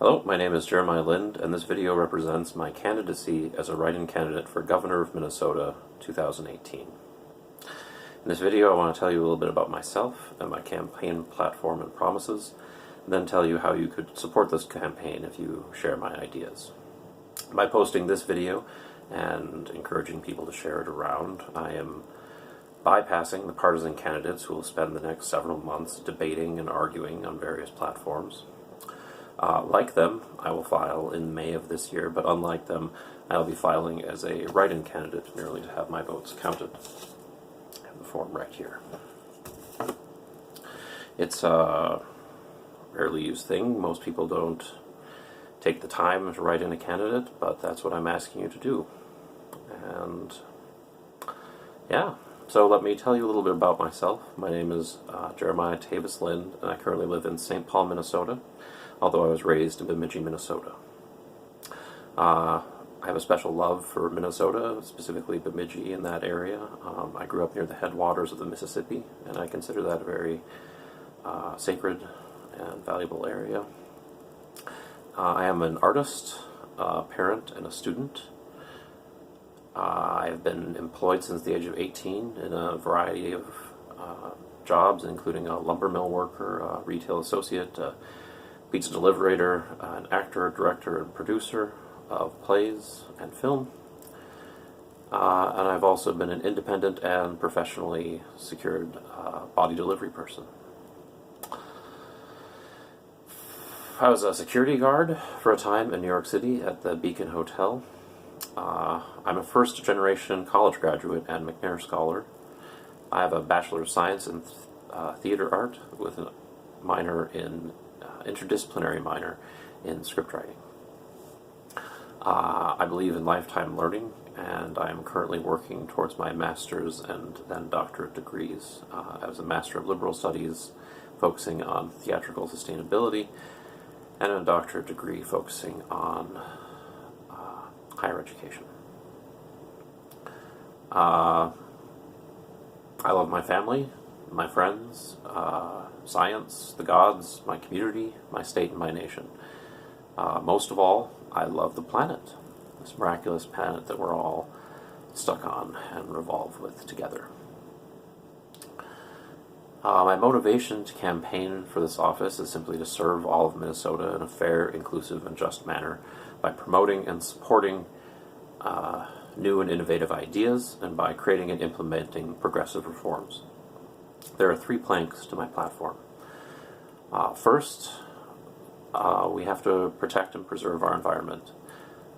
Hello, my name is Jeremiah Liend, and this video represents my candidacy as a write-in candidate for Governor of Minnesota 2018. In this video I want to tell you a little bit about myself and my campaign platform and promises, and then tell you how you could support this campaign if you share my ideas. By posting this video and encouraging people to share it around, I am bypassing the partisan candidates who will spend the next several months debating and arguing on various platforms. Like them, I will file in May of this year, but unlike them, I will be filing as a write-in candidate merely to have my votes counted. I have the form right here. It's a rarely used thing. Most people don't take the time to write in a candidate, but that's what I'm asking you to do. And yeah, so let me tell you a little bit about myself. My name is Jeremiah Liend, and I currently live in St. Paul, Minnesota, although I was raised in Bemidji, Minnesota. I have a special love for Minnesota, specifically Bemidji in that area. I grew up near the headwaters of the Mississippi, and I consider that a very sacred and valuable area. I am an artist, a parent, and a student. I have been employed since the age of 18 in a variety of jobs, including a lumber mill worker, a retail associate, a pizza deliverator, an actor, director, and producer of plays and film. And I've also been an independent and professionally secured body delivery person. I was a security guard for a time in New York City at the Beacon Hotel. I'm a first-generation college graduate and McNair Scholar. I have a Bachelor of Science in Theater Art with a minor in interdisciplinary minor in script writing. I believe in lifetime learning, and I am currently working towards my master's and then doctorate degrees. I was a Master of Liberal Studies focusing on theatrical sustainability, and a doctorate degree focusing on higher education. I love my family, my friends, science, the gods, my community, my state, and my nation. Most of all, I love the planet, this miraculous planet that we're all stuck on and revolve with together. My motivation to campaign for this office is simply to serve all of Minnesota in a fair, inclusive, and just manner by promoting and supporting new and innovative ideas and by creating and implementing progressive reforms. There are 3 planks to my platform. First, we have to protect and preserve our environment.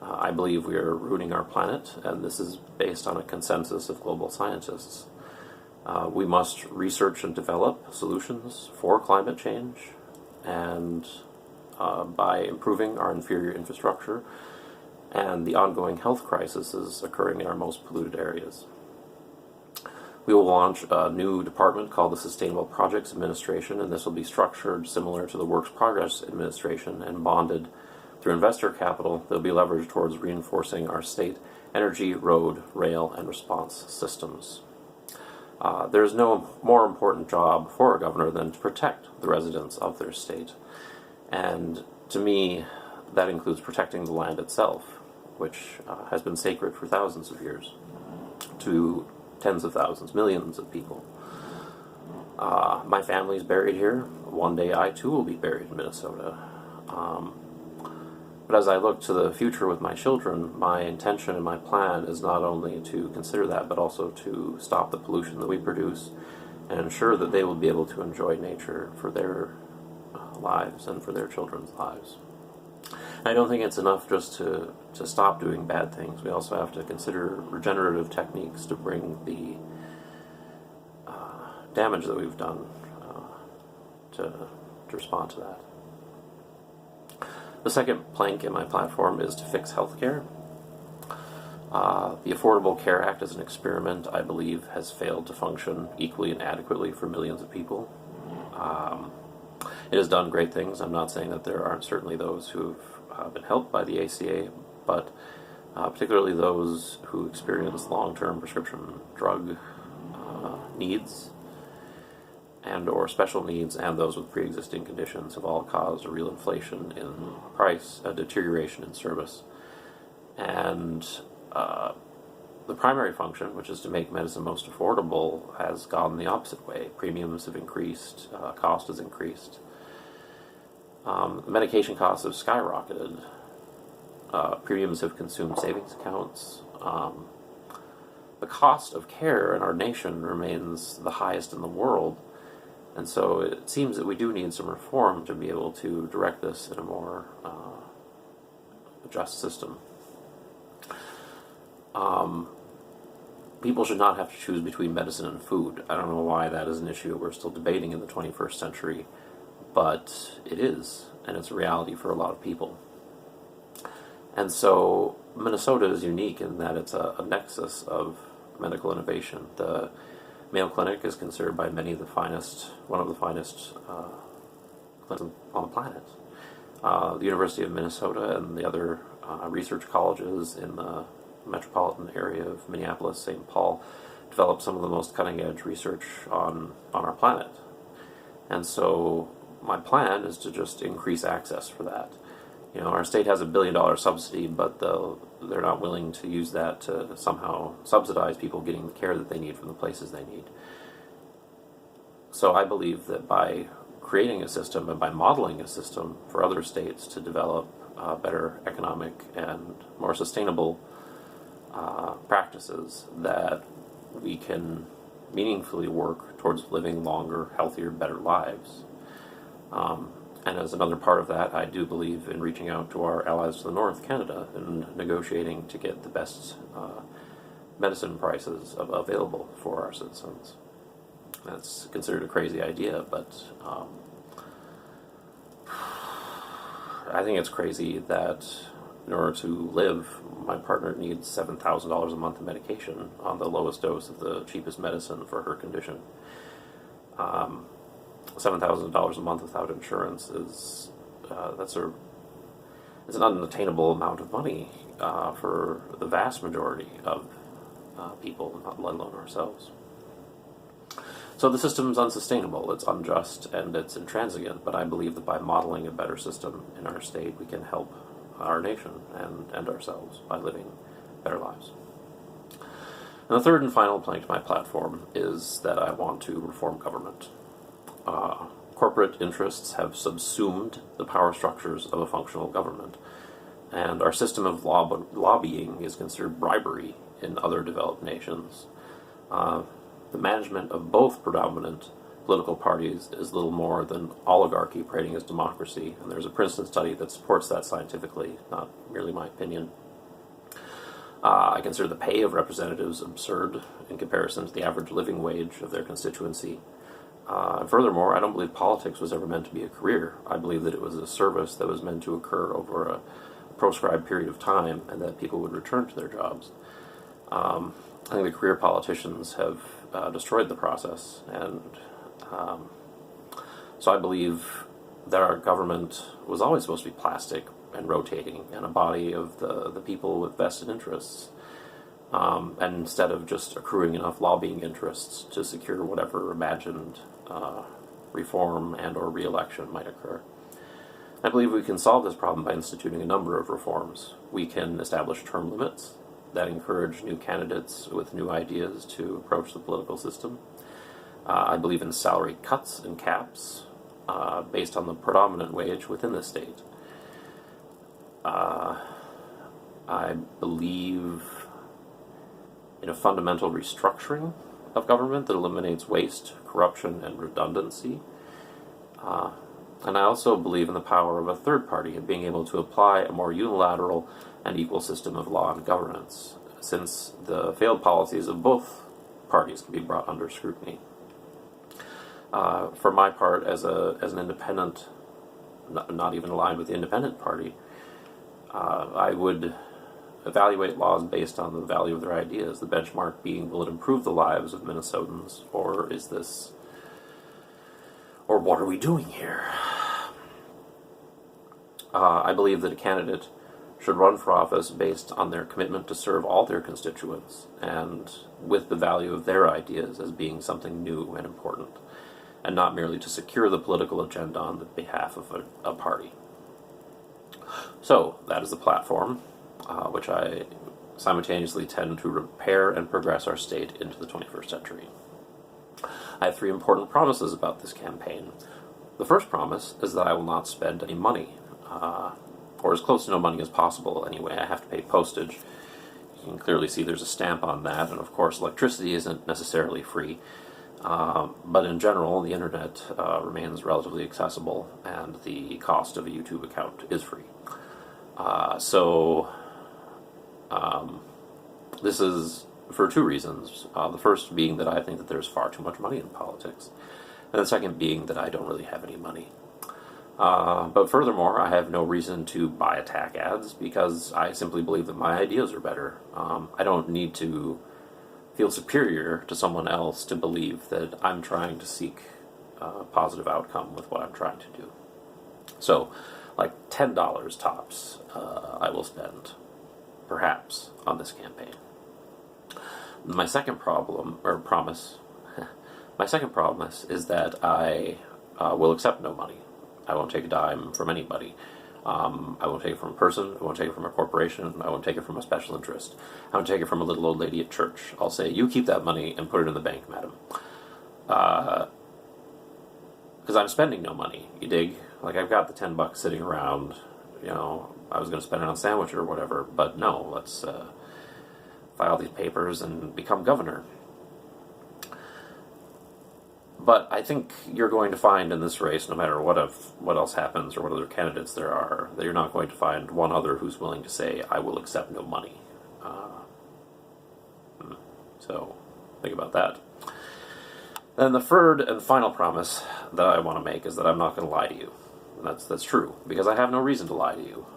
I believe we are ruining our planet, and this is based on a consensus of global scientists. We must research and develop solutions for climate change, and by improving our inferior infrastructure and the ongoing health crisis occurring in our most polluted areas. We will launch a new department called the Sustainable Projects Administration, and this will be structured similar to the Works Progress Administration and bonded through investor capital that will be leveraged towards reinforcing our state energy, road, rail, and response systems. There is no more important job for a governor than to protect the residents of their state. And to me, that includes protecting the land itself, which has been sacred for thousands of years to tens of thousands, millions of people. My family's buried here. One day I too will be buried in Minnesota. But as I look to the future with my children, my intention and my plan is not only to consider that, but also to stop the pollution that we produce and ensure that they will be able to enjoy nature for their lives and for their children's lives. I don't think it's enough just to stop doing bad things. We also have to consider regenerative techniques to bring the damage that we've done to respond to that. The second plank in my platform is to fix healthcare. The Affordable Care Act as an experiment, I believe, has failed to function equally and adequately for millions of people. It has done great things. I'm not saying that there aren't certainly those who've been helped by the ACA, but particularly those who experience long-term prescription drug needs. and or special needs and those with pre-existing conditions have all caused a real inflation in price, a deterioration in service. And the primary function, which is to make medicine most affordable, has gone the opposite way. Premiums have increased, cost has increased. Medication costs have skyrocketed. Premiums have consumed savings accounts. The cost of care in our nation remains the highest in the world, and so it seems that we do need some reform to be able to direct this in a more just system. People should not have to choose between medicine and food. I don't know why that is an issue we're still debating in the 21st century, but it is, and it's a reality for a lot of people. And so Minnesota is unique in that it's a nexus of medical innovation. The Mayo Clinic is considered by many one of the finest clinics on the planet. The University of Minnesota and the other research colleges in the metropolitan area of Minneapolis, St. Paul, develop some of the most cutting-edge research on our planet. And so my plan is to just increase access for that. Our state has $1 billion subsidy, but they're not willing to use that to somehow subsidize people getting the care that they need from the places they need. So I believe that by creating a system and by modeling a system for other states to develop better economic and more sustainable practices, that we can meaningfully work towards living longer, healthier, better lives. And as another part of that, I do believe in reaching out to our allies to the north, Canada, and negotiating to get the best medicine prices available for our citizens. That's considered a crazy idea, but I think it's crazy that in order to live, my partner needs $7,000 a month of medication on the lowest dose of the cheapest medicine for her condition. $7,000 a month without insurance is it's an unattainable amount of money for the vast majority of people, let alone ourselves. So the system is unsustainable, it's unjust, and it's intransigent, but I believe that by modeling a better system in our state, we can help our nation and ourselves by living better lives. And the third and final plank to my platform is that I want to reform government. Corporate interests have subsumed the power structures of a functional government, and our system of lobbying is considered bribery in other developed nations. The management of both predominant political parties is little more than oligarchy parading as democracy, and there's a Princeton study that supports that scientifically, not merely my opinion. I consider the pay of representatives absurd in comparison to the average living wage of their constituency. Furthermore, I don't believe politics was ever meant to be a career. I believe that it was a service that was meant to occur over a proscribed period of time and that people would return to their jobs. I think the career politicians have destroyed the process, and so I believe that our government was always supposed to be plastic and rotating and a body of the people with vested interests. And instead of just accruing enough lobbying interests to secure whatever imagined reform and or re-election might occur. I believe we can solve this problem by instituting a number of reforms. We can establish term limits that encourage new candidates with new ideas to approach the political system. I believe in salary cuts and caps based on the predominant wage within the state. I believe in a fundamental restructuring of government that eliminates waste, corruption, and redundancy. And I also believe in the power of a third party in being able to apply a more unilateral and equal system of law and governance, since the failed policies of both parties can be brought under scrutiny. For my part, as an independent, not even aligned with the independent party, I would evaluate laws based on the value of their ideas, the benchmark being, will it improve the lives of Minnesotans, or what are we doing here? I believe that a candidate should run for office based on their commitment to serve all their constituents, and with the value of their ideas as being something new and important. and not merely to secure the political agenda on the behalf of a party. So, that is the platform, which I simultaneously tend to repair and progress our state into the 21st century. I have 3 important promises about this campaign. The first promise is that I will not spend any money, or as close to no money as possible anyway. I have to pay postage. You can clearly see there's a stamp on that, and of course electricity isn't necessarily free. But in general, the internet remains relatively accessible, and the cost of a YouTube account is free. This is for 2 reasons. The first being that I think that there's far too much money in politics, and the second being that I don't really have any money. But furthermore, I have no reason to buy attack ads because I simply believe that my ideas are better. I don't need to feel superior to someone else to believe that I'm trying to seek a positive outcome with what I'm trying to do. So, like $10 tops, I will spend, perhaps, on this campaign. My second promise is that I will accept no money. I won't take a dime from anybody. I won't take it from a person. I won't take it from a corporation. I won't take it from a special interest. I won't take it from a little old lady at church. I'll say, you keep that money and put it in the bank, madam. Because I'm spending no money, you dig? Like, I've got the $10 sitting around, I was going to spend it on a sandwich or whatever, but no, let's file these papers and become governor. But I think you're going to find in this race, no matter what else happens or what other candidates there are, that you're not going to find one other who's willing to say, I will accept no money. So, think about that. Then the third and final promise that I want to make is that I'm not going to lie to you. And that's true, because I have no reason to lie to you.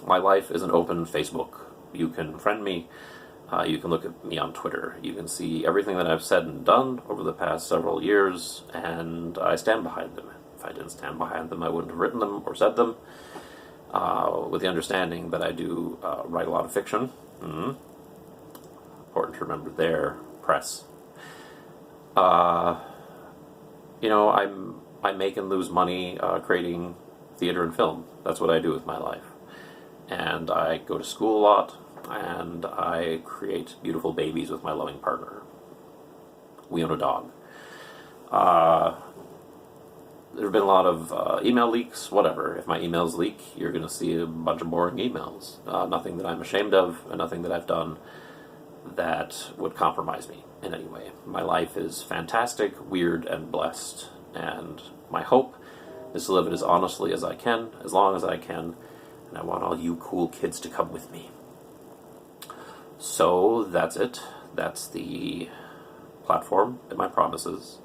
My life is an open Facebook. You can friend me. You can look at me on Twitter. You can see everything that I've said and done over the past several years, and I stand behind them. If I didn't stand behind them, I wouldn't have written them or said them, with the understanding that I do write a lot of fiction. Important to remember there, press. I make and lose money creating theater and film. That's what I do with my life. And I go to school a lot, and I create beautiful babies with my loving partner. We own a dog. There have been a lot of email leaks, whatever. If my emails leak, you're going to see a bunch of boring emails. Nothing that I'm ashamed of, and nothing that I've done that would compromise me in any way. My life is fantastic, weird, and blessed, and my hope is to live it as honestly as I can, as long as I can, and I want all you cool kids to come with me. So, that's it. That's the platform and my promises.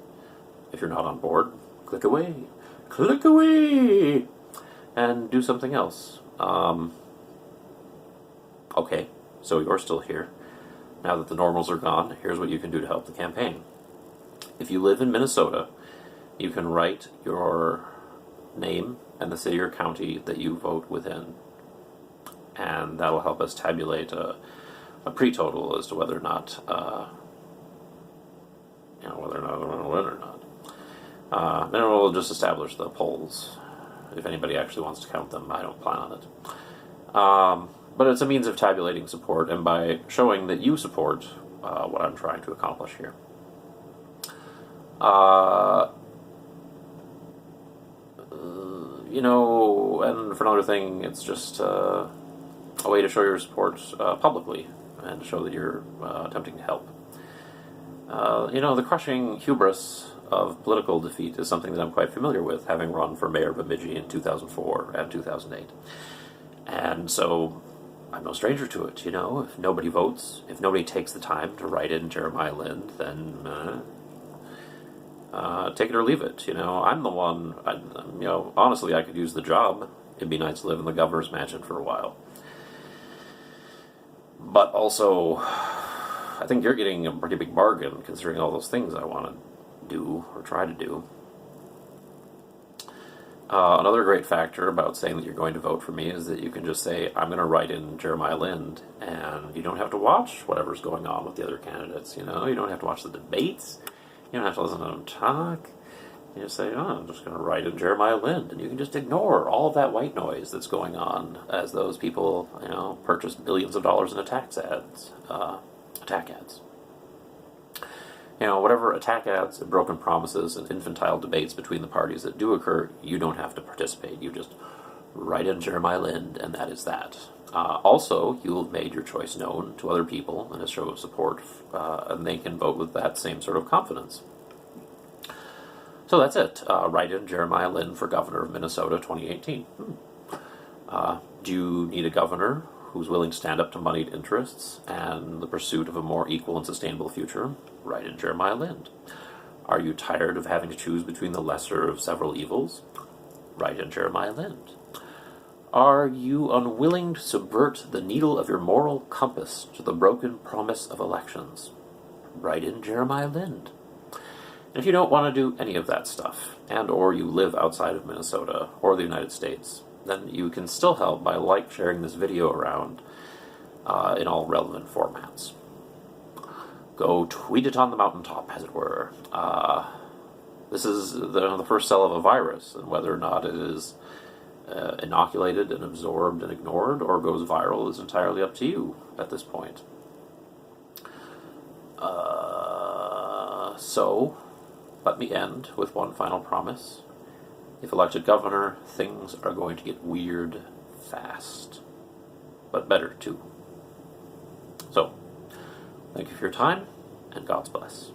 If you're not on board, click away. Click away! And do something else. Okay, so you're still here. Now that the normals are gone, here's what you can do to help the campaign. If you live in Minnesota, you can write your name and the city or county that you vote within. And that'll help us tabulate a pre-total as to whether or not I'm going to win or not. Then we'll just establish the polls. If anybody actually wants to count them, I don't plan on it. But it's a means of tabulating support, and by showing that you support what I'm trying to accomplish here. And for another thing, it's just a way to show your support publicly, and to show that you're attempting to help. The crushing hubris of political defeat is something that I'm quite familiar with, having run for mayor of Bemidji in 2004 and 2008. And so, I'm no stranger to it, If nobody votes, if nobody takes the time to write in Jeremiah Liend, then take it or leave it, I'm the one, honestly, I could use the job. It'd be nice to live in the governor's mansion for a while. But also, I think you're getting a pretty big bargain, considering all those things I want to do, or try to do. Another great factor about saying that you're going to vote for me is that you can just say, I'm going to write in Jeremiah Liend, and you don't have to watch whatever's going on with the other candidates, You don't have to watch the debates. You don't have to listen to them talk. You just say, oh, I'm just going to write in Jeremiah Liend, and you can just ignore all of that white noise that's going on as those people, purchase billions of dollars in attack ads. Whatever attack ads and broken promises and infantile debates between the parties that do occur, you don't have to participate. You just write in Jeremiah Liend, and that is that. Also, you have made your choice known to other people in a show of support, and they can vote with that same sort of confidence. So that's it. Write in Jeremiah Liend for governor of Minnesota 2018. Do you need a governor who's willing to stand up to moneyed interests and the pursuit of a more equal and sustainable future? Write in Jeremiah Liend. Are you tired of having to choose between the lesser of several evils? Write in Jeremiah Liend. Are you unwilling to subvert the needle of your moral compass to the broken promise of elections? Write in Jeremiah Liend. If you don't want to do any of that stuff, and or you live outside of Minnesota or the United States, then you can still help by sharing this video around in all relevant formats. Go tweet it on the mountaintop, as it were. This is the first cell of a virus, and whether or not it is inoculated and absorbed and ignored or goes viral is entirely up to you at this point. So, let me end with one final promise. If elected governor, things are going to get weird fast. But better, too. So, thank you for your time, and God's bless.